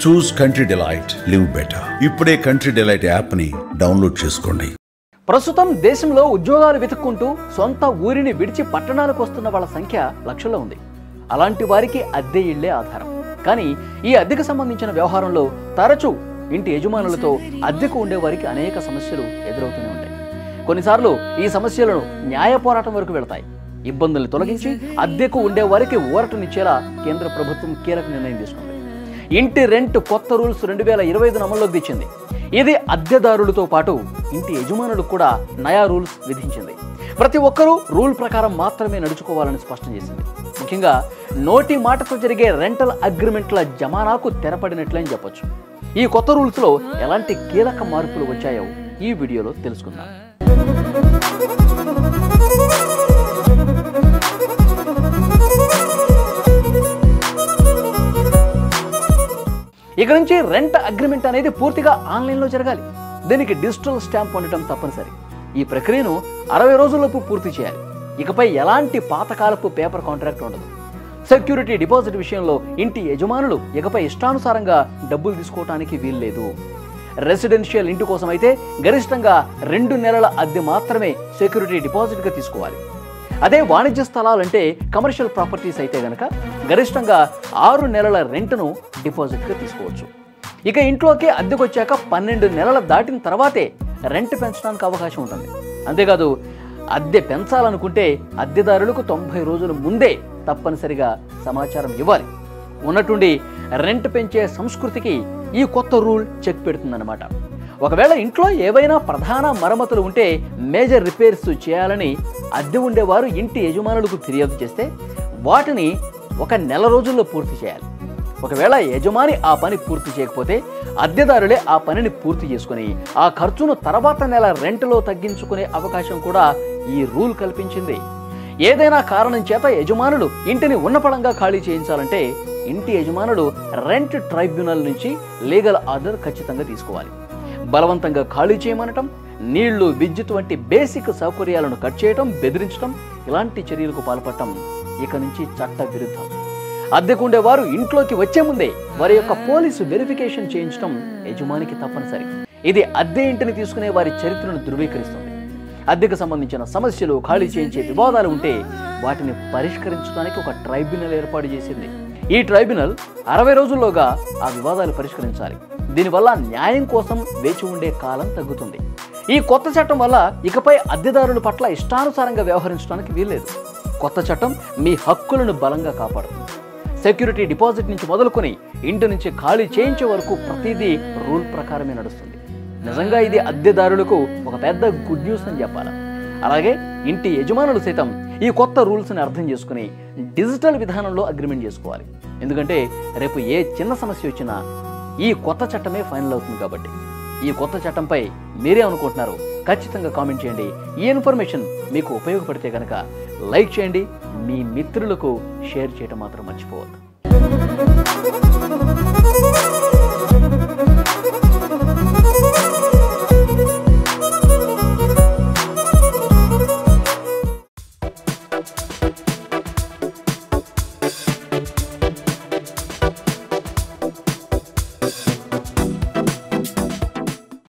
చూస్ country delight, live better. ఇప్పుడే country delight app ని download చేసుకోండి. ప్రస్తుతం దేశంలో ఉద్యోగాలు వెతుక్కుంటూ సొంత ఊరిని విడిచి పట్టణాలకు వస్తున్న వాళ్ళ సంఖ్య లక్షల్లో ఉంది. అలాంటి వారికి అద్దె ఇళ్లే ఆధారం. కానీ ఈ అద్దెకు సంబంధించిన వ్యవహారంలో తరచూ ఇంటి యజమానులతో అద్దెకు ఉండేవారికి అనేక సమస్యలు ఎదురవుతూనే ఉంటాయి. కొన్నిసార్లు ఈ సమస్యలను న్యాయ పోరాటం వరకు వెళతాయి. ఇబ్బందుల్ని తొలగించి అద్దెకు ఉండేవారికి ఊరటనిచ్చేలా కేంద్ర ప్రభుత్వం కీలక నిర్ణయం తీసుకుంది. ఇంటి రెంట్ కొత్త రూల్స్ 2025 అమల్లోకి తెచ్చింది. ఇది అద్దెదారులతో పాటు ఇంటి యజమానులకు కూడా నయా రూల్స్ విధించింది. ప్రతి ఒక్కరూ రూల్ ప్రకారం మాత్రమే నడుచుకోవాలని స్పష్టం చేసింది. ముఖ్యంగా నోటి మాటతో జరిగే రెంటల్ అగ్రిమెంట్ల జమానాకు తెరపడినట్లే చెప్పొచ్చు. ఈ కొత్త రూల్స్లో ఎలాంటి కీలక మార్పులు వచ్చాయో ఈ వీడియోలో తెలుసుకుందాం. ఇక నుంచి రెంట్ అగ్రిమెంట్ అనేది పూర్తిగా ఆన్లైన్లో జరగాలి. దీనికి డిజిటల్ స్టాంప్ ఉండటం తప్పనిసరి. ఈ ప్రక్రియను 60 రోజుల్లోపు పూర్తి చేయాలి. ఇకపై ఎలాంటి పాతకాలపు పేపర్ కాంట్రాక్ట్ ఉండదు. సెక్యూరిటీ డిపాజిట్ విషయంలో ఇంటి యజమానులు ఇకపై ఇష్టానుసారంగా డబ్బులు తీసుకోవడానికి వీల్లేదు. రెసిడెన్షియల్ ఇంటి కోసం అయితే గరిష్టంగా 2 నెలల అద్దె మాత్రమే సెక్యూరిటీ డిపాజిట్గా తీసుకోవాలి. అదే వాణిజ్య స్థలాలంటే కమర్షియల్ ప్రాపర్టీస్ అయితే గనక గరిష్టంగా 6 నెలల రెంట్ను డిపాజిట్గా తీసుకోవచ్చు. ఇక ఇంట్లోకి అద్దెకొచ్చాక 12 నెలల దాటిన తర్వాతే రెంట్ పెంచడానికి అవకాశం ఉంటుంది. అంతేకాదు అద్దె పెంచాలనుకుంటే అద్దెదారులకు 90 రోజుల ముందే తప్పనిసరిగా సమాచారం ఇవ్వాలి. ఉన్నట్టుండి రెంట్ పెంచే సంస్కృతికి ఈ కొత్త రూల్ చెక్ పెడుతుందన్నమాట. ఒకవేళ ఇంట్లో ఏవైనా ప్రధాన మరమ్మతులు ఉంటే మేజర్ రిపేర్స్ చేయాలని అద్దె ఉండేవారు ఇంటి యజమానులకు ఫిర్యాదు చేస్తే వాటిని 1 నెల రోజుల్లో పూర్తి చేయాలి. ఒకవేళ యజమాని ఆ పని పూర్తి చేయకపోతే అద్దెదారులే ఆ పనిని పూర్తి చేసుకుని ఆ ఖర్చును తర్వాత నెల రెంట్లో తగ్గించుకునే అవకాశం కూడా ఈ రూల్ కల్పించింది. ఏదైనా కారణం చేత యజమానులు ఇంటిని ఉన్నపళంగా ఖాళీ చేయించాలంటే ఇంటి యజమానులు రెంట్ ట్రైబ్యునల్ నుంచి లీగల్ ఆర్డర్ ఖచ్చితంగా తీసుకోవాలి. బలవంతంగా ఖాళీ చేయమనటం, నీళ్లు, విద్యుత్ వంటి బేసిక్ సౌకర్యాలను కట్ చేయటం, బెదిరించడం ఇలాంటి చర్యలకు పాల్పడటం ఇక నుంచి చట్ట విరుద్ధం. అద్దెకుండేవారు ఇంట్లోకి వచ్చే ముందే వారి యొక్క పోలీసు వెరిఫికేషన్ చేయించడం యజమానికి తప్పనిసరి. ఇది అద్దె ఇంటిని తీసుకునే వారి చరిత్రను ధృవీకరిస్తుంది. అద్దెకు సంబంధించిన సమస్యలు, ఖాళీ చేయించే వివాదాలు ఉంటే వాటిని పరిష్కరించడానికి ఒక ట్రైబ్యునల్ ఏర్పాటు చేసింది. ఈ ట్రైబ్యునల్ 60 రోజుల్లోగా ఆ వివాదాలు పరిష్కరించాలి. దీనివల్ల న్యాయం కోసం వేచి ఉండే కాలం తగ్గుతుంది. ఈ కొత్త చట్టం వల్ల ఇకపై అద్దెదారుల పట్ల ఇష్టానుసారంగా వ్యవహరించడానికి వీల్లేదు. కొత్త చట్టం మీ హక్కులను బలంగా కాపాడుతుంది. సెక్యూరిటీ డిపాజిట్ నుంచి మొదలుకొని ఇంటి నుంచి ఖాళీ చేయించే వరకు ప్రతిదీ రూల్ ప్రకారమే నడుస్తుంది. నిజంగా ఇది అద్దెదారులకు ఒక పెద్ద గుడ్ న్యూస్ అని చెప్పాలి. అలాగే ఇంటి యజమానులు సైతం ఈ కొత్త రూల్స్ని అర్థం చేసుకుని డిజిటల్ విధానంలో అగ్రిమెంట్ చేసుకోవాలి. ఎందుకంటే రేపు ఏ చిన్న సమస్య వచ్చినా ఈ కొత్త చట్టమే ఫైనల్ అవుతుంది కాబట్టి. ఈ కొత్త చట్టంపై మీరే అనుకుంటున్నారు? ఖచ్చితంగా కామెంట్ చేయండి. ఈ ఇన్ఫర్మేషన్ మీకు ఉపయోగపడితే కనుక లైక్ చేయండి. మీ మిత్రులకు షేర్ చేయడం మాత్రం మర్చిపోవద్దు.